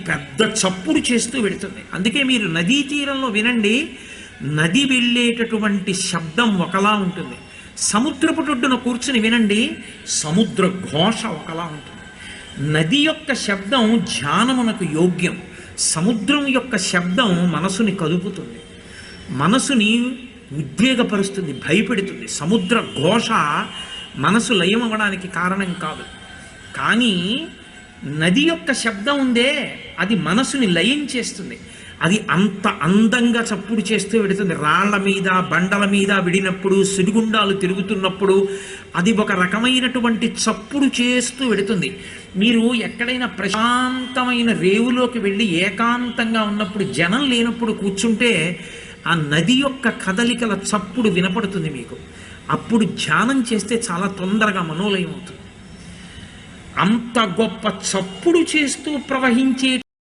పెద్ద చప్పుడు చేస్తూ వెడుతుంది. అందుకే మీరు నదీ తీరంలో వినండి, నది వెళ్ళేటటువంటి శబ్దం ఒకలా ఉంటుంది. సముద్రపుటొడ్డున కూర్చుని వినండి, సముద్ర ఘోష ఒకలా ఉంటుంది. నది యొక్క శబ్దం ధ్యానమునకు యోగ్యం, సముద్రం యొక్క శబ్దం మనసుని కదుపుతుంది, మనసుని ఉద్వేగపరుస్తుంది, భయపెడుతుంది. సముద్ర ఘోష మనసు లయం అవ్వడానికి కారణం కాదు, కానీ నది యొక్క శబ్దం ఉందే అది మనసుని లయం చేస్తుంది. అది అంత అందంగా చప్పుడు చేస్తూ వెడుతుంది. రాళ్ల మీద బండల మీద విడినప్పుడు, సుడిగుండాలు తిరుగుతున్నప్పుడు అది ఒక రకమైనటువంటి చప్పుడు చేస్తూ వెడుతుంది. మీరు ఎక్కడైనా ప్రశాంతమైన రేవులోకి వెళ్ళి ఏకాంతంగా ఉన్నప్పుడు, జనం లేనప్పుడు కూర్చుంటే ఆ నది యొక్క కదలికల చప్పుడు వినపడుతుంది మీకు. అప్పుడు ధ్యానం చేస్తే చాలా తొందరగా మనోలయం అవుతుంది. అంత గొప్ప చప్పుడు చేస్తూ ప్రవహించే